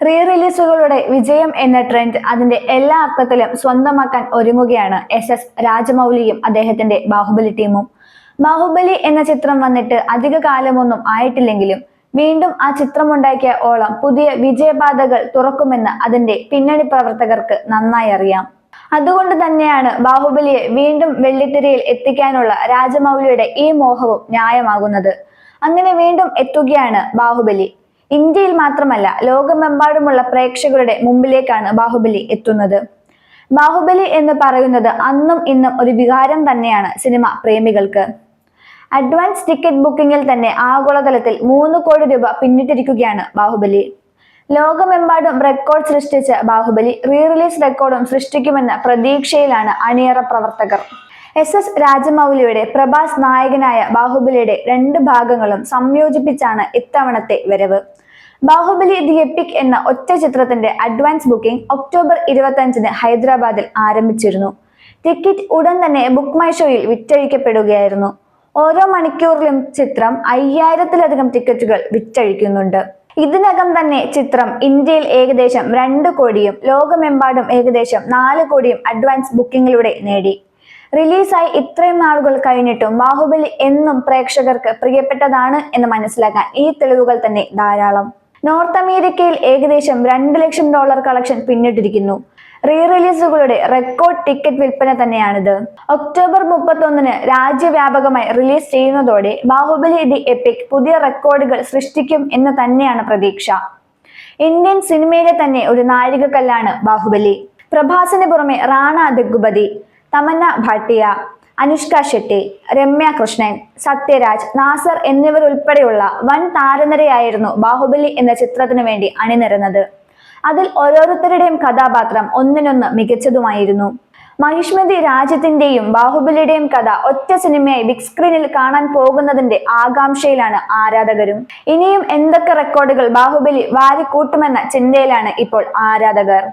Re റിലീസുകളുടെ വിജയം എന്ന trend അതിന്റെ എല്ലാ അർത്ഥത്തിലും സ്വന്തമാക്കാൻ ഒരുങ്ങുകയാണ് എസ് രാജമൗലിയും അദ്ദേഹത്തിന്റെ ബാഹുബലി ടീമും. ബാഹുബലി എന്ന ചിത്രം വന്നിട്ട് അധിക കാലമൊന്നും ആയിട്ടില്ലെങ്കിലും വീണ്ടും ആ ചിത്രമുണ്ടാക്കിയ ഓളം പുതിയ വിജയപാതകൾ തുറക്കുമെന്ന് അതിന്റെ പിന്നണി പ്രവർത്തകർക്ക് നന്നായി അറിയാം. അതുകൊണ്ട് തന്നെയാണ് ബാഹുബലിയെ വീണ്ടും വെള്ളിത്തിരയിൽ എത്തിക്കാനുള്ള രാജമൗലിയുടെ ഈ മോഹവും ന്യായമാകുന്നത്. അങ്ങനെ വീണ്ടും എത്തുകയാണ് ബാഹുബലി. ഇന്ത്യയിൽ മാത്രമല്ല, ലോകമെമ്പാടുമുള്ള പ്രേക്ഷകരുടെ മുമ്പിലേക്കാണ് ബാഹുബലി എത്തുന്നത്. ബാഹുബലി എന്ന് പറയുന്നത് അന്നും ഇന്നും ഒരു വികാരം തന്നെയാണ് സിനിമ പ്രേമികൾക്ക്. അഡ്വാൻസ് ടിക്കറ്റ് ബുക്കിംഗിൽ തന്നെ ആഗോളതലത്തിൽ 3 കോടി രൂപ പിന്നിട്ടിരിക്കുകയാണ് ബാഹുബലി. ലോകമെമ്പാടും റെക്കോർഡ് സൃഷ്ടിച്ച ബാഹുബലി റീ റിലീസ് റെക്കോർഡും സൃഷ്ടിക്കുമെന്ന പ്രതീക്ഷയിലാണ് അണിയറ പ്രവർത്തകർ. എസ് രാജമൗലിയുടെ പ്രഭാസ് നായകനായ ബാഹുബലിയുടെ 2 ഭാഗങ്ങളും സംയോജിപ്പിച്ചാണ് ഇത്തവണത്തെ വരവ്. ബാഹുബലി ദി എപ്പിക് എന്ന ഒറ്റ ചിത്രത്തിന്റെ അഡ്വാൻസ് ബുക്കിംഗ് ഒക്ടോബർ 25-ന് ഹൈദരാബാദിൽ ആരംഭിച്ചിരുന്നു. ടിക്കറ്റ് ഉടൻ തന്നെ ബുക്ക് മൈ ഷോയിൽ വിറ്റഴിക്കപ്പെടുകയായിരുന്നു. ഓരോ മണിക്കൂറിലും ചിത്രം 5000-ലധികം ടിക്കറ്റുകൾ വിറ്റഴിക്കുന്നുണ്ട്. ഇതിനകം തന്നെ ചിത്രം ഇന്ത്യയിൽ ഏകദേശം 2 കോടിയും ലോകമെമ്പാടും ഏകദേശം 4 കോടിയും അഡ്വാൻസ് ബുക്കിംഗിലൂടെ നേടി. റിലീസായി ഇത്രയും നാളുകൾ കഴിഞ്ഞിട്ടും ബാഹുബലി എന്നും പ്രേക്ഷകർക്ക് പ്രിയപ്പെട്ടതാണ് എന്ന് മനസ്സിലാക്കാൻ ഈ തെളിവുകൾ തന്നെ ധാരാളം. നോർത്ത് അമേരിക്കയിൽ ഏകദേശം $2 ലക്ഷം കളക്ഷൻ പിന്നിട്ടിരിക്കുന്നു. റീ റിലീസുകളുടെ റെക്കോർഡ് ടിക്കറ്റ് വിൽപ്പന തന്നെയാണിത്. ഒക്ടോബർ 31-ന് രാജ്യവ്യാപകമായി റിലീസ് ചെയ്യുന്നതോടെ ബാഹുബലി ദി എപ്പിക് പുതിയ റെക്കോർഡുകൾ സൃഷ്ടിക്കും എന്ന് തന്നെയാണ് പ്രതീക്ഷ. ഇന്ത്യൻ സിനിമയിലെ തന്നെ ഒരു നാഴികക്കല്ലാണ് ബാഹുബലി. പ്രഭാസിന് പുറമെ റാണ ദഗ്ഗുപതി, തമന്ന ഭാട്ടിയ, അനുഷ്ക ഷെട്ടി, രമ്യ കൃഷ്ണൻ, സത്യരാജ്, നാസർ എന്നിവരുൾപ്പെടെയുള്ള വൻ താരനിരയായിരുന്നു ബാഹുബലി എന്ന ചിത്രത്തിനു വേണ്ടി അണിനിരന്നത്. അതിൽ ഓരോരുത്തരുടെയും കഥാപാത്രം ഒന്നിനൊന്ന് മികച്ചതുമായിരുന്നു. മഹിഷ്മതി രാജ്യത്തിന്റെയും ബാഹുബലിയുടെയും കഥ ഒറ്റ സിനിമയായി ബിഗ് സ്ക്രീനിൽ കാണാൻ പോകുന്നതിന്റെ ആകാംക്ഷയിലാണ് ആരാധകരും. ഇനിയും എന്തൊക്കെ റെക്കോർഡുകൾ ബാഹുബലി വാരിക്കൂട്ടുമെന്ന ചിന്തയിലാണ് ഇപ്പോൾ ആരാധകർ.